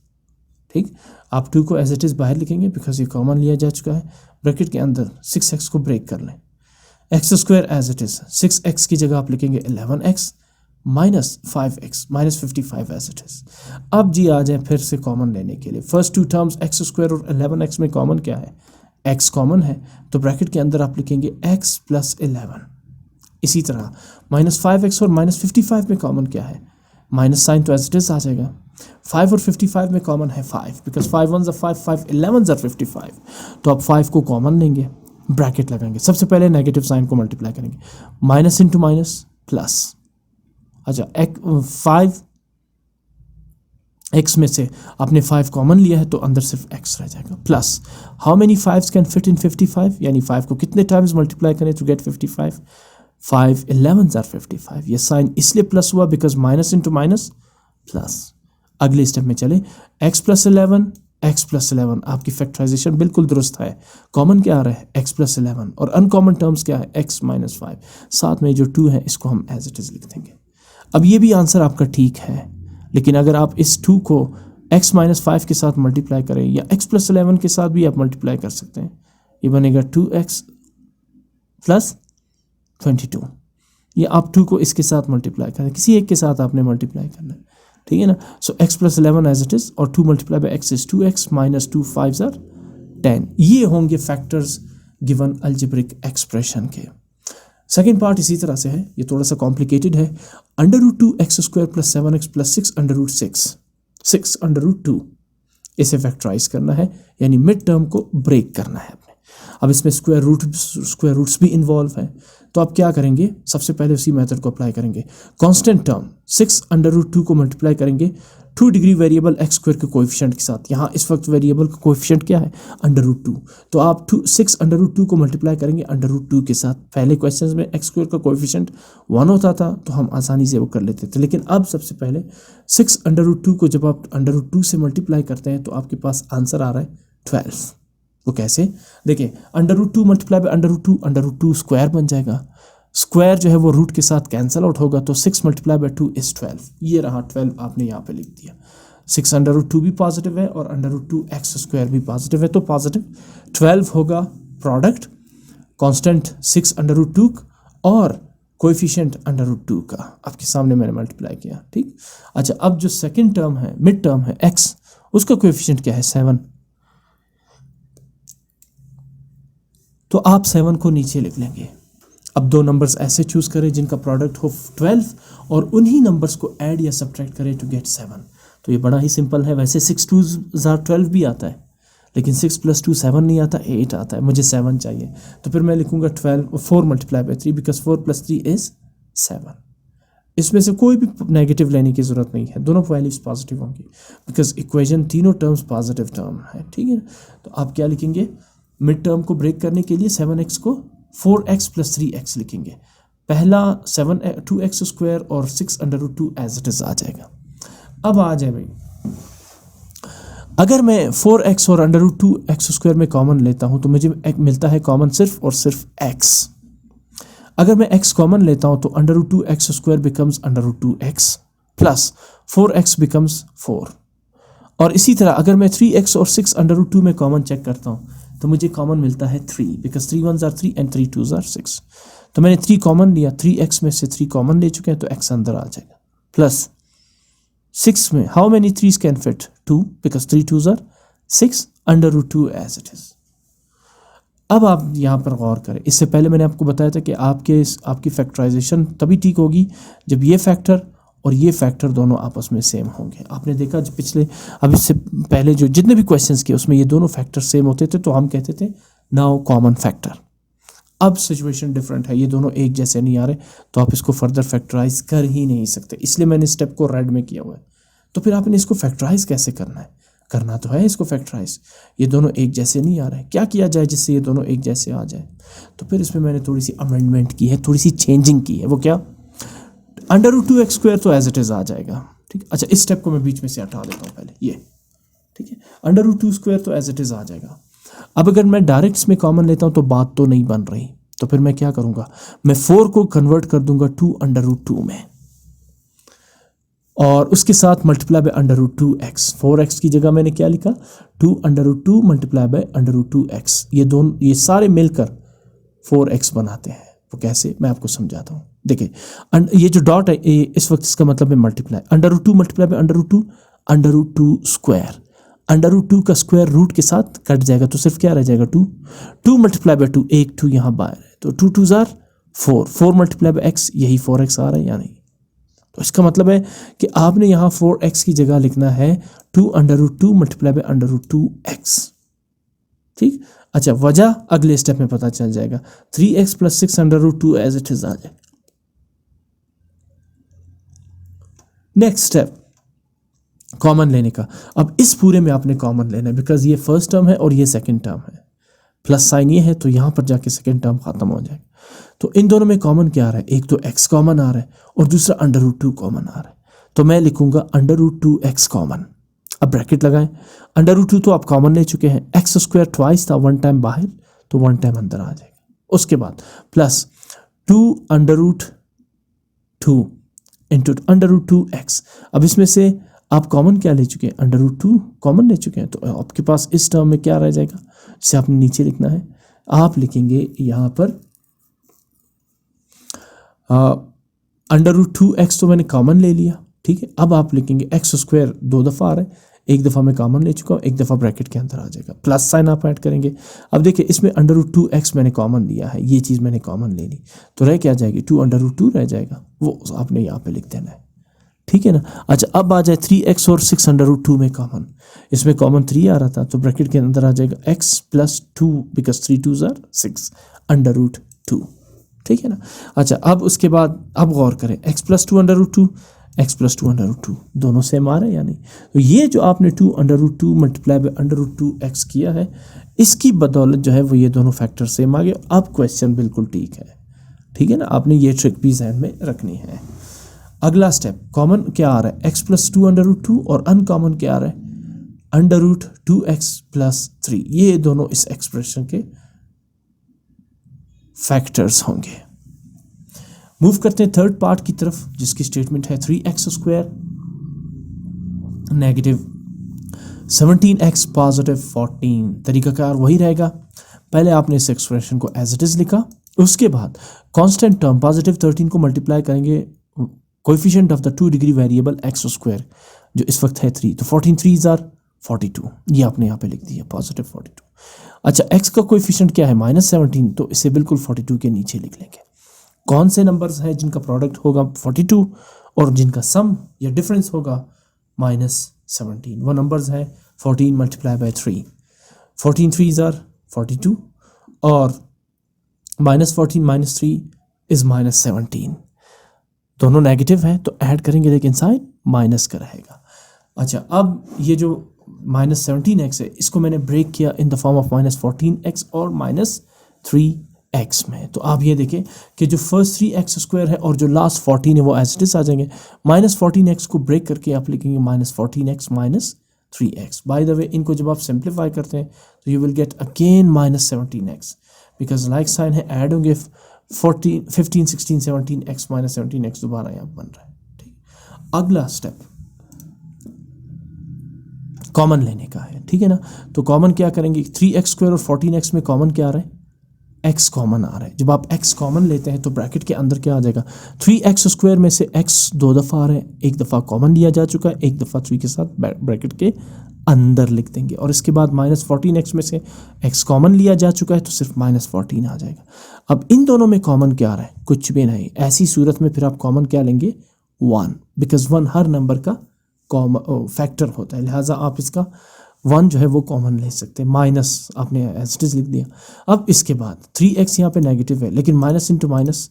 ठीक, आप 2 को एज इट इज बाहर लिखेंगे बिकॉज ये कॉमन लिया जा चुका है। ब्रैकेट के अंदर 6x को ब्रेक कर लें, x² as it is, 6x की जगह आप लिखेंगे 11x - 5x -55 as it is. अब जी आ जाए फिर से कॉमन लेने के लिए। फर्स्ट 2 टर्म्स x² और 11x में कॉमन क्या है, x कॉमन है, तो ब्रैकेट के अंदर आप लिखेंगे x + 11। इसी तरह -5x और -55 में कॉमन क्या है, माइनस साइन तो एज इट इज आ जाएगा। 5 और 55 में कॉमन है 5, because 5 1s are 5, 5 11s are 55, तो आप 5 को कॉमन लेंगे, ब्रैकेट लगाएंगे। सबसे पहले नेगेटिव साइन को मल्टीप्लाई करेंगे, माइनस इंटू माइनस प्लस। अच्छा, 5 x में से आपने 5 कॉमन लिया है तो अंदर सिर्फ x रह जाएगा, plus how many 5s can fit इन 55, यानी 5 को कितने टाइम्स मल्टीप्लाई करें टू गेट 55, 5 11s are 55। ये साइन इसलिए प्लस हुआ because minus into minus plus. अगले स्टेप में चले, x + 11 x + 11, आपकी फैक्टराइजेशन बिल्कुल दुरुस्त है। कॉमन क्या आ रहा है, x + 11, और अनकॉमन टर्म्स क्या है, x - 5। साथ में जो 2 है इसको हम एज इट इज लिख देंगे। अब ये भी आंसर आपका ठीक है, लेकिन अगर आप इस 2 को x - 5 के साथ मल्टीप्लाई करें या x + 11 के साथ भी आप मल्टीप्लाई कर सकते हैं, ये बनेगा 2x + 22। ये आप 2 को इसके साथ मल्टीप्लाई करें, किसी एक के साथ आपने मल्टीप्लाई करना है, ठीक है ना। सो x + 11 एज इट इज, और 2 multiply by x is 2x - 2 5s are 10। ये होंगे फैक्टर्स गिवन अलजेब्रिक एक्सप्रेशन के। सेकेंड पार्ट इसी तरह से है, ये थोड़ा सा कॉम्प्लिकेटेड है। √2 x² + 7x + 6 √6, 6 √2, इसे फैक्टराइज करना है, यानी मिड टर्म को ब्रेक करना है अपने। अब इसमें स्क्वायर रूट्स भी इन्वॉल्व हैं, तो आप क्या करेंगे, सबसे पहले उसी मेथड को अप्लाई करेंगे। कांस्टेंट टर्म 6 √2 को मल्टीप्लाई करेंगे 2 डिग्री वेरिएबल x² के कोएफिशिएंट के साथ। यहाँ इस वक्त वेरिएबल का कोएफिशिएंट क्या है, √2, तो आप 6 √2 को मल्टीप्लाई करेंगे √2 के साथ। पहले क्वेश्चन में x² का कोएफिशिएंट 1 होता था तो हम आसानी से वो कर लेते थे, लेकिन अब सबसे पहले 6 √2 को जब आप √2 से मल्टीप्लाई करते हैं तो आपके पास आंसर आ रहा है 12। वो कैसे, देखिए, √2 मल्टीप्लाई बाय √2, √2 स्क्वायर बन जाएगा। स्क्वायर जो है वो रूट के साथ कैंसिल आउट होगा, तो 6 मल्टीप्लाई बाय 2 इज 12। ये रहा 12, आपने यहाँ पे लिख दिया। 6 √2 भी पॉजिटिव है और √2 x² भी पॉजिटिव है, तो पॉजिटिव 12 होगा प्रोडक्ट कांस्टेंट 6 √2 और कोएफिशिएंट √2 का। आपके सामने मैंने मल्टीप्लाई किया, ठीक। अच्छा, अब जो सेकेंड टर्म है, मिड टर्म है x, उसका कोएफिशिएंट क्या है, 7, तो आप 7 को नीचे लिख लेंगे। अब दो नंबर्स ऐसे चूज करें जिनका प्रोडक्ट हो 12 और उन्हीं नंबर्स को ऐड या सब्ट्रैक्ट करें टू गेट 7। तो ये बड़ा ही सिंपल है। वैसे 6 2s are 12 भी आता है, लेकिन 6 + 2 7 नहीं आता, 8 आता है, मुझे 7 चाहिए। तो फिर मैं लिखूंगा 12 4 × 3 बिकॉज 4 + 3 इज 7। इसमें से कोई भी नेगेटिव लेने की ज़रूरत नहीं है, दोनों वैल्यूज पॉजिटिव होंगी बिकॉज इक्वेशन तीनों टर्म्स पॉजिटिव टर्म है, ठीक है। तो आप क्या लिखेंगे, मिड टर्म को ब्रेक करने के लिए 7x को 4x + 3x लिखेंगे। पहला 2x² और 6√2 एज इट इज आ जाएगा। अब आ जाए भाई, अगर मैं 4x और √2x² में कॉमन लेता हूं तो मुझे मिलता है कॉमन सिर्फ और सिर्फ x। अगर मैं x कॉमन लेता हूं तो √2x² becomes √2x plus 4x becomes 4। और इसी तरह अगर मैं 3x और 6√2 में कॉमन चेक करता हूं तो मुझे कॉमन मिलता है 3 because 3 1s are 3 and 3 2s are 6। तो मैंने 3 कॉमन लिया, 3x में से 3 कॉमन ले चुके हैं तो x अंदर आ जाएगा। प्लस 6 में how many 3s can fit 2 because 3 2s are 6 √2 as it is. अब आप यहाँ पर गौर करें, इससे पहले मैंने आपको बताया था कि आपकी फैक्टराइजेशन तभी ठीक होगी जब ये फैक्टर और ये फैक्टर दोनों आपस में सेम होंगे। आपने देखा जो पिछले अब इससे पहले जो जितने भी क्वेश्चंस किए उसमें ये दोनों फैक्टर सेम होते थे तो हम कहते थे नाउ कॉमन फैक्टर। अब सिचुएशन डिफरेंट है, ये दोनों एक जैसे नहीं आ रहे तो आप इसको फर्दर फैक्टराइज कर ही नहीं सकते, इसलिए मैंने स्टेप को रेड में किया हुआ है। तो फिर आपने इसको फैक्टराइज कैसे करना है, करना तो है इसको फैक्टराइज, ये दोनों एक जैसे नहीं आ रहे, क्या किया जाए जिससे ये दोनों एक जैसे आ जाए। तो फिर इसमें मैंने थोड़ी सी अमेंडमेंट की है, थोड़ी सी चेंजिंग की है। वो क्या, √2x² तो एज इट इज आ जाएगा, ठीक। अच्छा, इस स्टेप को मैं बीच में से हटा देता हूँ पहले, ये ठीक है, √2² तो एज इट इज आ जाएगा। अब अगर मैं डायरेक्ट इसमें कॉमन लेता हूँ तो बात तो नहीं बन रही, तो फिर मैं क्या करूँगा, मैं 4 को कन्वर्ट कर दूंगा 2√2 में और उसके साथ मल्टीप्लाई बाय √2x। 4x की जगह मैंने क्या लिखा, 2√2 मल्टीप्लाई बाय √2x। ये सारे मिलकर 4x बनाते हैं। वो कैसे, मैं आपको समझाता हूँ। देखिए, ये जो डॉट है इस वक्त इसका मतलब है मल्टीप्लाई, √2 मल्टीप्लाई बाय √2 √2 का स्क्वायर रूट के साथ कट जाएगा तो सिर्फ क्या रह जाएगा, 2 मल्टीप्लाई बाय 2, एक 2 यहाँ बाहर है तो 2 2s are 4, 4 multiply by x, यही 4x आ रहा है या नहीं। तो इसका मतलब है कि आपने यहाँ 4x की जगह लिखना है 2√2 मल्टीप्लाई बाय √2x, ठीक। अच्छा, वजह अगले स्टेप में पता चल जाएगा, 3x + 6√2 एज इट इज आ जाए। नेक्स्ट स्टेप कॉमन लेने का। अब इस पूरे में आपने कॉमन लेना है बिकॉज ये फर्स्ट टर्म है और ये सेकंड टर्म है, प्लस साइन ये है तो यहाँ पर जाके सेकंड टर्म खत्म हो जाएगा। तो इन दोनों में कॉमन क्या आ रहा है, एक तो x कॉमन आ रहा है और दूसरा √2 कॉमन आ रहा है, तो मैं लिखूंगा √2x कॉमन। अब ब्रैकेट लगाएं, √2 तो आप कॉमन ले चुके हैं, x² ट्वाइस था, 1 टाइम बाहर तो 1 टाइम अंदर आ जाएगा। उसके बाद प्लस 2√2 इंटू √2x। अब इसमें से आप कॉमन क्या ले चुके हैं, √2 कॉमन ले चुके हैं, तो आपके पास इस टर्म में क्या रह जाएगा, जिसे आपने नीचे लिखना है, आप लिखेंगे यहाँ पर √2x तो मैंने कॉमन ले लिया, ठीक है। अब आप लिखेंगे x² 2 दफ़ा आ रहा है, एक दफ़ा मैं कॉमन ले चुका हूँ, एक दफ़ा ब्रैकेट के अंदर आ जाएगा, प्लस साइन आप ऐड करेंगे। अब देखिए इसमें √2x मैंने कॉमन लिया है, ये चीज़ मैंने कॉमन ले ली तो रह क्या जाएगी, 2√2 रह जाएगा, वो आपने यहाँ पे लिख देना है, ठीक है ना। अच्छा, अब आ जाए 3x और 6√2 में कॉमन, इसमें कॉमन 3 आ रहा था तो ब्रैकेट के अंदर आ जाएगा x + 2 बिकॉज 3 2s are 6 √2, ठीक है ना। अच्छा, अब उसके बाद अब गौर करें, x + 2√2 x + 2√2 दोनों सेम आ रहे हैं या नहीं। तो ये जो आपने 2√2 मल्टीप्लाई बाय √2x किया है, इसकी बदौलत जो है वो ये दोनों फैक्टर सेम आ गए। अब क्वेश्चन बिल्कुल ठीक है, ठीक है ना। आपने ये ट्रिक भी ध्यान में रखनी है। अगला स्टेप, कॉमन क्या आ रहा है, x + 2√2 और अनकॉमन क्या आ रहा है, √2x + 3। ये दोनों इस एक्सप्रेशन के फैक्टर्स होंगे। मूव करते हैं थर्ड पार्ट की तरफ जिसकी स्टेटमेंट है 3x² -17x +14। तरीकाकार वही रहेगा, पहले आपने इस एक्सप्रेशन को एज इट इज लिखा, उसके बाद कांस्टेंट टर्म +13 को मल्टीप्लाई करेंगे coefficient of the 2 degree variable x² जो इस वक्त है 3, तो 14 3s are 42, ये आपने यहाँ पे लिख दिया +42। अच्छा, x का कोएफिशिएंट क्या है, -17, तो इसे बिल्कुल 42 के नीचे लिख लेंगे। कौन से नंबर्स हैं जिनका प्रोडक्ट होगा 42 और जिनका सम या डिफरेंस होगा -17, वो नंबर्स हैं 14 × 3, 14 3 ज़ार 42 और -14 -3 इज़ -17। दोनों नेगेटिव हैं तो ऐड करेंगे लेकिन साइन माइनस का रहेगा। अच्छा, अब ये जो -17x है इसको मैंने ब्रेक किया in the form of -14x और -3x में। तो आप ये देखें कि जो फर्स्ट 3x² है और जो लास्ट 14 है वो एज इट इज आ जाएंगे। -14x को ब्रेक करके आप लिखेंगे -14x -3x। By the way इनको जब आप सिंप्लीफाई करते हैं तो you will get again -17x because like sign है, ऐड होंगे 14 15 16 17x -17x दोबारा यहाँ बन रहा है। ठीक, अगला स्टेप कॉमन लेने का है, ठीक है ना। तो कॉमन क्या करेंगे, 3x² और 14x में कॉमन क्या आ रहा है, x कॉमन आ रहा है। जब आप x कॉमन लेते हैं तो ब्रैकेट के अंदर क्या आ जाएगा, 3x² में से x 2 दफ़ा आ रहा है, एक दफ़ा कॉमन लिया जा चुका है, एक दफ़ा 3 के साथ ब्रैकेट के अंदर लिख देंगे और इसके बाद -14x में से x कॉमन लिया जा चुका है तो सिर्फ -14 आ जाएगा। अब इन दोनों में कॉमन क्या आ रहा है, कुछ भी नहीं। ऐसी सूरत में फिर आप कॉमन क्या लेंगे, 1, बिकॉज 1 हर नंबर का फैक्टर होता है, लिहाजा आप इसका 1 जो है वो कॉमन ले सकते हैं। माइनस आपने एज इट इज लिख दिया। अब इसके बाद 3x यहाँ पे नेगेटिव है लेकिन minus into minus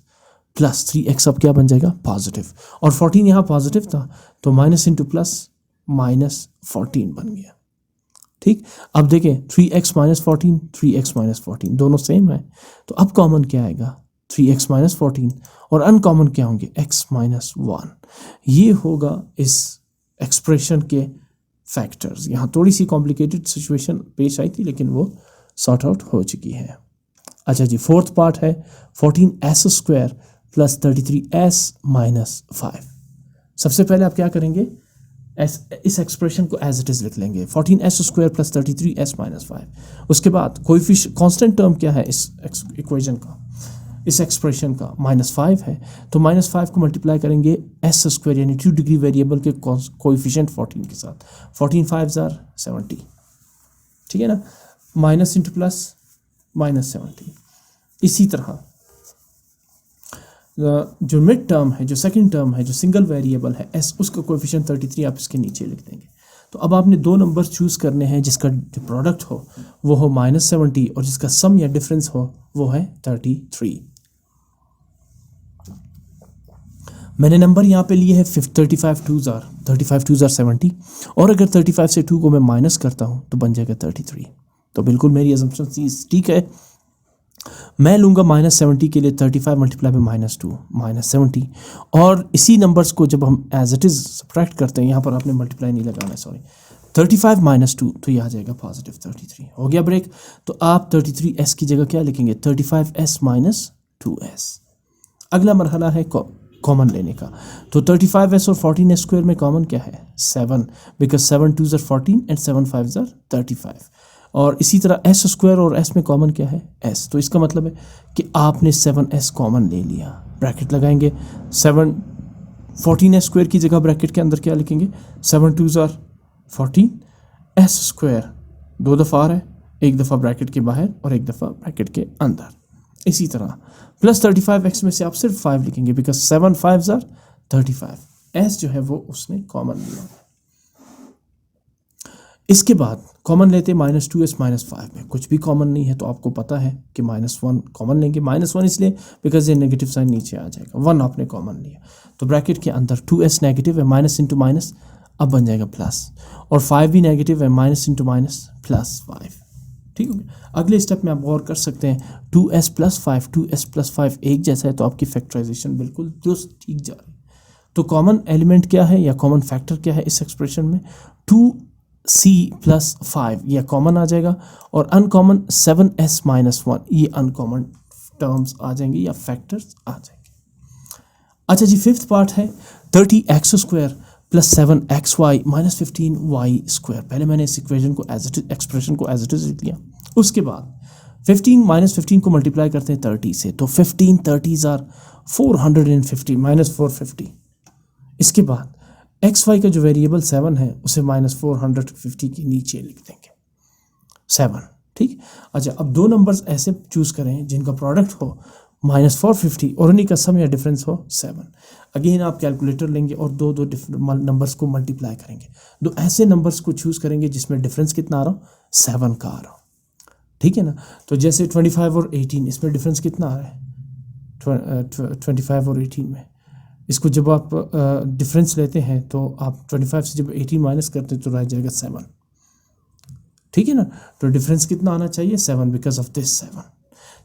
plus 3x अब क्या बन जाएगा, पॉजिटिव। और 14 यहाँ पॉजिटिव था तो माइनस इंटू प्लस -14 बन गया। ठीक, अब देखें 3x -14 3x -14 दोनों सेम है तो अब कॉमन क्या आएगा, 3x -14 और अनकॉमन क्या होंगे, x -1। ये होगा इस एक्सप्रेशन के फैक्टर्स। यहाँ थोड़ी सी कॉम्प्लिकेटेड सिचुएशन पेश आई थी लेकिन वो सॉर्ट आउट हो चुकी है। अच्छा जी, फोर्थ पार्ट है 14s² + 33s - 5। सबसे पहले आप क्या करेंगे, इस एक्सप्रेशन को एज इट इज लिख लेंगे, 14s² + 33s - 5। उसके बाद कोएफिशिएंट कांस्टेंट टर्म क्या है इस इक्वेशन का, इस एक्सप्रेशन का -5 है तो -5 को मल्टीप्लाई करेंगे s² यानी 2 डिग्री वेरिएबल के कोएफिशिएंट 14 के साथ। 14 5 ज़ार 70, ठीक है ना, माइनस इंटू प्लस -70। इसी तरह जो मिड टर्म है, जो सेकंड टर्म है, जो सिंगल वेरिएबल है s, उसका कोएफिशिएंट 33 आप इसके नीचे लिख देंगे। तो अब आपने दो नंबर चूज़ करने हैं जिसका जो प्रोडक्ट हो वो हो -70 और जिसका सम या डिफरेंस हो वो है 33। मैंने नंबर यहाँ पे लिए है 35 2 ज़ार 70 और अगर 35 से 2 को मैं माइनस करता हूँ तो बन जाएगा 33। तो बिल्कुल मेरी अजम्पशन ठीक है। मैं लूँगा -70 के लिए 35 मल्टीप्लाई बाय -2 -70 और इसी नंबर्स को जब हम एज इट इज़ सब्ट्रैक्ट करते हैं, यहाँ पर आपने मल्टीप्लाई नहीं लगाना, सॉरी, 35 - 2 तो ये आ जाएगा पॉजिटिव 33। हो गया ब्रेक। तो आप 33s की जगह क्या लिखेंगे, 35s - 2s। अगला मरहला है कॉमन लेने का। तो 35s और 14s² में कॉमन क्या है, 7, बिकॉज 7 2 ज़ार 14 एंड 7 5 ज़ार 35। और इसी तरह s² और s में कॉमन क्या है, s। तो इसका मतलब है कि आपने 7s कॉमन ले लिया। ब्रैकेट लगाएंगे, 7 14s² की जगह ब्रैकेट के अंदर क्या लिखेंगे, 7 2 ज़ार 14 s² 2 दफ़ा आ रहा है, एक दफ़ा ब्रैकेट के बाहर और एक दफ़ा ब्रैकेट के अंदर। इसी तरह प्लस 35x में से आप सिर्फ 5 लिखेंगे बिकॉज 7 5 ज़ार 35। s जो है वो उसने कॉमन लिया। इसके बाद कॉमन लेते -2s -5 में कुछ भी कॉमन नहीं है तो आपको पता है कि -1 कॉमन लेंगे। -1 इसलिए बिकॉज ये नेगेटिव साइन नीचे आ जाएगा, 1 आपने कॉमन लिया तो ब्रैकेट के अंदर 2s नेगेटिव है, माइनस इंटू माइनस अब बन जाएगा प्लस, और 5 भी नेगेटिव है, माइनस इंटू माइनस +5। ठीक हो गया। अगले स्टेप में आप गौर कर सकते हैं 2s + 5 2s + 5 एक जैसा है तो आपकी फैक्टराइजेशन बिल्कुल दुरुस्त ठीक जा रही है। तो कॉमन एलिमेंट क्या है या कॉमन फैक्टर क्या है इस एक्सप्रेशन में, 2c + 5 यह कॉमन आ जाएगा और अनकॉमन 7s - 1 ये अनकॉमन टर्म्स आ जाएंगे या फैक्टर्स आ जाएंगे। अच्छा जी, फिफ्थ पार्ट है 30x² + 7xy - 15y²। पहले मैंने इस इक्वेशन को एक्सप्रेशन को एज इट इज लिख लिया। उसके बाद 15 - 15 को मल्टीप्लाई करते हैं 30 से तो 15 30 ज़ार 450 -450। इसके बाद xy का जो वेरिएबल 7 है उसे -450 के नीचे लिख देंगे 7। ठीक। अच्छा, अब दो नंबर्स ऐसे चूज करें जिनका प्रोडक्ट हो -450 और उन्हीं का सम या डिफरेंस हो 7। अगेन आप कैलकुलेटर लेंगे और दो नंबर्स को मल्टीप्लाई करेंगे। दो ऐसे नंबर्स को चूज करेंगे जिसमें डिफरेंस कितना आ रहा हो, 7 का आ रहा हो। ठीक है ना। तो जैसे 25 और 18 इसमें डिफरेंस कितना आ रहा है 25 और 18 में। इसको जब आप डिफरेंस लेते हैं तो आप 25 से जब 18 माइनस करते हैं तो रह जाएगा 7, ठीक है ना। तो डिफरेंस कितना आना चाहिए 7 बिकॉज ऑफ दिस 7।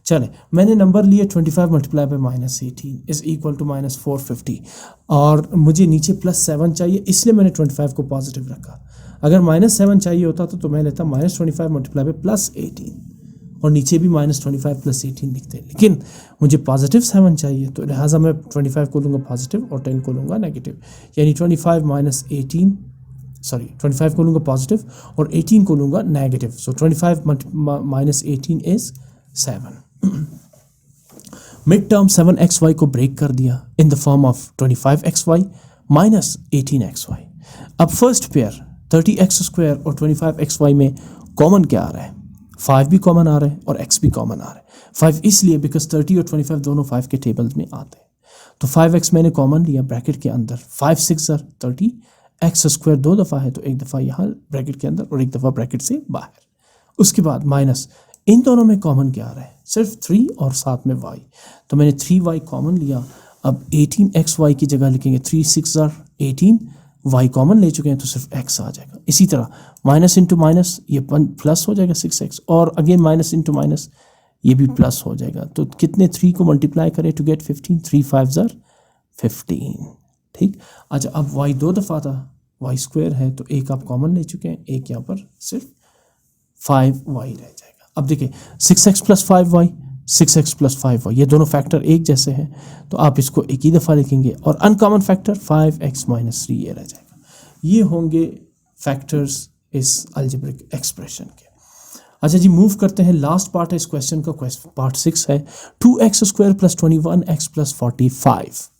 चले मैंने नंबर लिया 25 multiply by -18 is equal to -450 और मुझे नीचे +7 चाहिए, इसलिए मैंने 25 को पॉजिटिव रखा। अगर -7 चाहिए होता तो मैं लेता -25 मल्टीप्लाई बाय +18 और नीचे भी -25 + 18 लिखते, लेकिन मुझे पॉजिटिव 7 चाहिए तो लिहाजा मैं 25 को लूँगा पॉजिटिव और 10 को लूँगा नेगेटिव, यानी 25 को लूँगा पॉजिटिव और 18 को लूँगा negative. So 25 - 18 is 7। Mid term 7xy को ब्रेक कर दिया in the form of 25xy minus 18xy। अब फर्स्ट पेयर 30x² और 25xy में कॉमन क्या आ रहा है, 5 भी कॉमन आ रहा है और x भी कॉमन आ रहा है। 5 इसलिए बिकॉज 30 और 25 दोनों 5 के टेबल्स में आते हैं। तो 5x मैंने कॉमन लिया ब्रैकेट के अंदर, 5 6 30, x² 2 दफ़ा है तो एक दफ़ा यहाँ ब्रैकेट के अंदर और एक दफ़ा ब्रैकेट से बाहर। उसके बाद माइनस इन दोनों में कॉमन क्या आ रहा है, सिर्फ 3 और साथ में y, तो मैंने 3y कॉमन लिया। अब 18xy की जगह लिखेंगे 3 6 18, y कॉमन ले चुके हैं तो सिर्फ x आ जाएगा। इसी तरह माइनस इंटू माइनस ये प्लस हो जाएगा 6x और अगेन माइनस इंटू माइनस ये भी प्लस हो जाएगा। तो कितने 3 को मल्टीप्लाई करें टू गेट 15, 3 5 15, ठीक। अच्छा अब y 2 दफ़ा था, y² है तो एक आप कॉमन ले चुके हैं, एक यहाँ पर सिर्फ 5y रह जाएगा। अब देखिए 6x + 5y, 6x + 5y ये दोनों फैक्टर एक जैसे हैं तो आप इसको एक ही दफ़ा लिखेंगे और अनकॉमन फैक्टर 5x - 3 ये रह जाएगा। ये होंगे फैक्टर्स इस अलजेब्रिक एक्सप्रेशन के। अच्छा जी मूव करते हैं, लास्ट पार्ट है इस क्वेश्चन का, पार्ट 6 है 2x² + 21x + 45।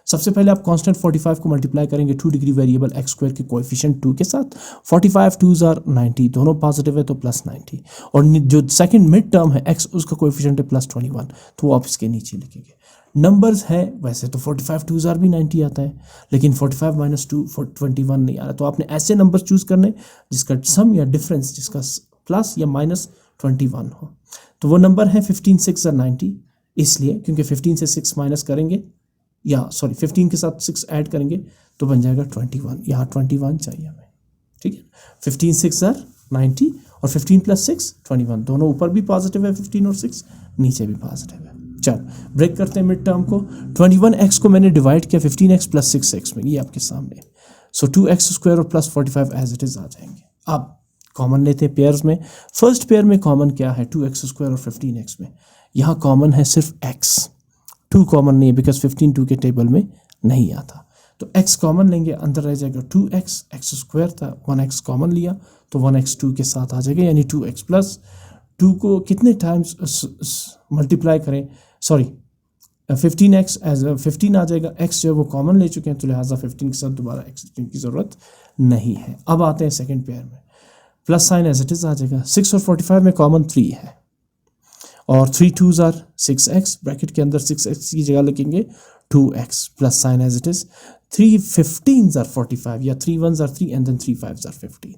सबसे पहले आप कांस्टेंट 45 को मल्टीप्लाई करेंगे 2 डिग्री वेरिएबल x² के कोएफिशिएंट 2 के साथ, 45 2s are 90 दोनों पॉजिटिव है तो +90 और जो सेकंड मिड टर्म है x उसका कोएफिशिएंट है +21 तो वो आप इसके नीचे लिखेंगे। नंबर्स है वैसे तो 45 2s are भी 90 आता है लेकिन 45 - 2 21 नहीं आ रहा, तो आपने ऐसे नंबर चूज करने जिसका सम या डिफरेंस जिसका प्लस या -21 हो। तो वो नंबर है 15 6 are 90, इसलिए क्योंकि 15 से 6 माइनस करेंगे या सॉरी 15 के साथ 6 ऐड करेंगे तो बन जाएगा 21, यहाँ 21 चाहिए हमें, ठीक है। 15 6 are 90 और 15 + 6 21, दोनों ऊपर भी पॉजिटिव है 15 और 6 नीचे भी पॉजिटिव है। चलो ब्रेक करते हैं मिड टर्म को। 21x को मैंने डिवाइड किया 15x + 6x में, ये आपके सामने। सो 2x² और +45 एज इट इज आ जाएंगे। अब कॉमन लेते हैं पेयर्स में। फर्स्ट पेयर में कॉमन क्या है 2x² और 15x में, यहाँ कॉमन है सिर्फ x, 2 कॉमन नहीं है बिकॉज 15 2 के टेबल में नहीं आता, तो x कॉमन लेंगे, अंदर रह जाएगा 2x, x² था 1x कॉमन लिया तो 1x 2 के साथ आ जाएगा, यानी 2x + 2 को कितने टाइम्स मल्टीप्लाई करें, सॉरी 15x एज 15 आ जाएगा, x जो है वो कॉमन ले चुके हैं तो लिहाजा 15 के साथ दोबारा x की ज़रूरत नहीं है। अब आते हैं सेकेंड पेयर में, plus sign as it is आ जाएगा। 6 और 45 में कॉमन 3 है और 3 2s are 6x, ब्रैकेट के अंदर 6x की जगह लिखेंगे 2x plus sign as it is. 3 15s are 45 या 3 1s are 3 and then 3 5s are 15।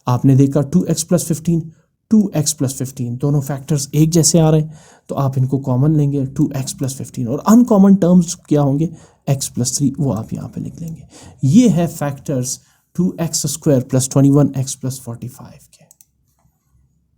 आपने देखा 2x + 15 2x + 15 दोनों फैक्टर्स एक जैसे आ रहे हैं तो आप इनको कॉमन लेंगे 2x + 15 और अनकॉमन टर्म्स क्या होंगे x + 3 वो आप यहाँ पे लिख लेंगे। ये है फैक्टर्स 2x² + 21x + 45।